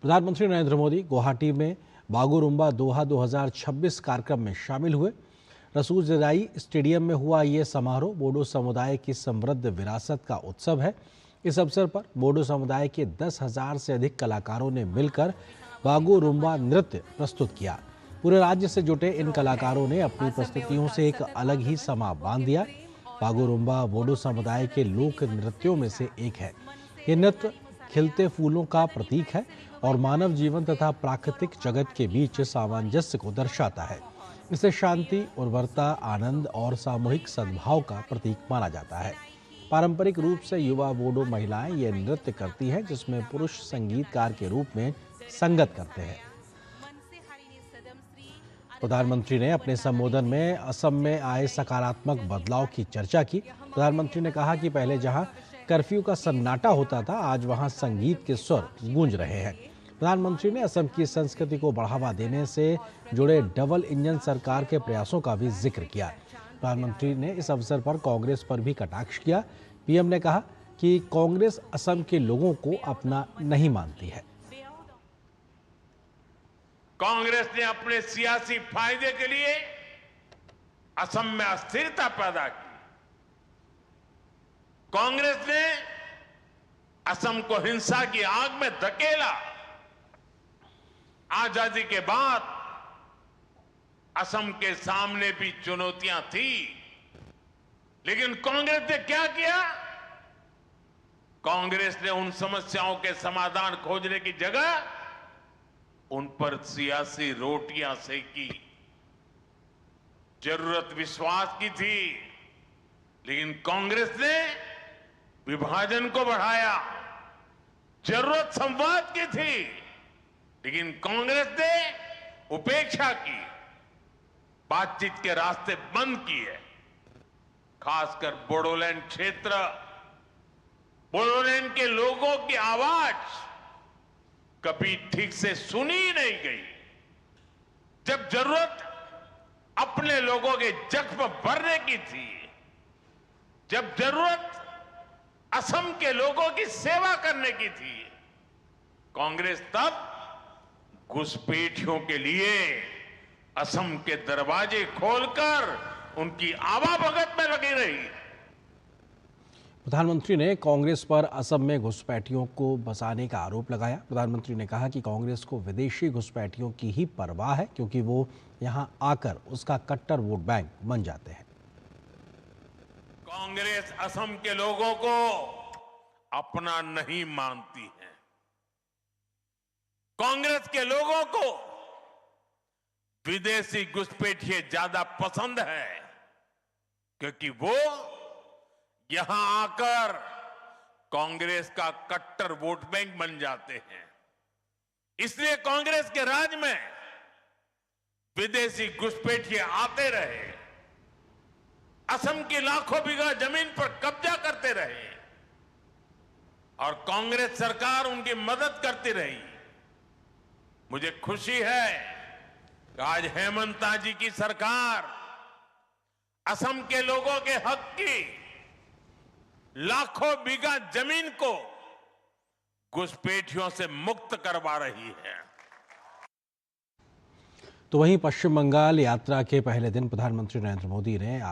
प्रधानमंत्री नरेंद्र मोदी गुवाहाटी में बागुरुम्बा दोहा 2026 कार्यक्रम में शामिल हुए। रसूलजदाई स्टेडियम में हुआ ये समारोह बोडो समुदाय की समृद्ध विरासत का उत्सव है। इस अवसर पर बोडो समुदाय के 10,000 से अधिक कलाकारों ने मिलकर बागुरुम्बा नृत्य प्रस्तुत किया। पूरे राज्य से जुटे इन कलाकारों ने अपनी प्रस्तुतियों से एक अलग ही समा बांध दिया। बागुरुम्बा बोडो समुदाय के लोक नृत्यों में से एक है। ये नृत्य खिलते फूलों का प्रतीक है और मानव जीवन तथा प्राकृतिक जगत के बीच सामंजस्य को दर्शाता है। इसे शांति, उर्वरता, आनंद और सामूहिक सद्भाव का प्रतीक माना जाता है। पारंपरिक रूप से युवा बोडो महिलाएं ये नृत्य करती हैं, जिसमें पुरुष संगीतकार के रूप में संगत करते हैं। प्रधानमंत्री ने अपने संबोधन में असम में आए सकारात्मक बदलाव की चर्चा की। प्रधानमंत्री ने कहा कि पहले जहां कर्फ्यू का सन्नाटा होता था, आज वहां संगीत के स्वर गूंज रहे हैं। प्रधानमंत्री ने असम की संस्कृति को बढ़ावा देने से जुड़े डबल इंजन सरकार के प्रयासों का भी जिक्र किया। प्रधानमंत्री ने इस अवसर पर कांग्रेस पर भी कटाक्ष किया। पीएम ने कहा कि कांग्रेस असम के लोगों को अपना नहीं मानती है। कांग्रेस ने अपने सियासी फायदे के लिए असम में अस्थिरता पैदा की। कांग्रेस ने असम को हिंसा की आग में धकेला। आजादी के बाद असम के सामने भी चुनौतियां थी, लेकिन कांग्रेस ने क्या किया? कांग्रेस ने उन समस्याओं के समाधान खोजने की जगह उन पर सियासी रोटियां सेकी। जरूरत विश्वास की थी, लेकिन कांग्रेस ने विभाजन को बढ़ाया। जरूरत संवाद की थी, लेकिन कांग्रेस ने उपेक्षा की, बातचीत के रास्ते बंद किए। खासकर बोडोलैंड क्षेत्र, बोडोलैंड के लोगों की आवाज कभी ठीक से सुनी ही नहीं गई। जब जरूरत अपने लोगों के जख्म भरने की थी, जब जरूरत असम के लोगों की सेवा करने की थी, कांग्रेस तब घुसपैठियों के लिए असम के दरवाजे खोलकर उनकी आवाभगत में लगी रही। प्रधानमंत्री ने कांग्रेस पर असम में घुसपैठियों को बसाने का आरोप लगाया। प्रधानमंत्री ने कहा कि कांग्रेस को विदेशी घुसपैठियों की ही परवाह है, क्योंकि वो यहां आकर उसका कट्टर वोट बैंक बन जाते हैं। कांग्रेस असम के लोगों को अपना नहीं मानती है। कांग्रेस के लोगों को विदेशी घुसपैठिए ज्यादा पसंद है, क्योंकि वो यहां आकर कांग्रेस का कट्टर वोट बैंक बन जाते हैं। इसलिए कांग्रेस के राज में विदेशी घुसपैठिए आते रहे, असम की लाखों बीघा जमीन पर कब्जा करते रहे और कांग्रेस सरकार उनकी मदद करती रही। मुझे खुशी है कि आज हेमंता जी की सरकार असम के लोगों के हक की लाखों बीघा जमीन को घुसपैठियों से मुक्त करवा रही है। तो वहीं पश्चिम बंगाल यात्रा के पहले दिन प्रधानमंत्री नरेंद्र मोदी ने आज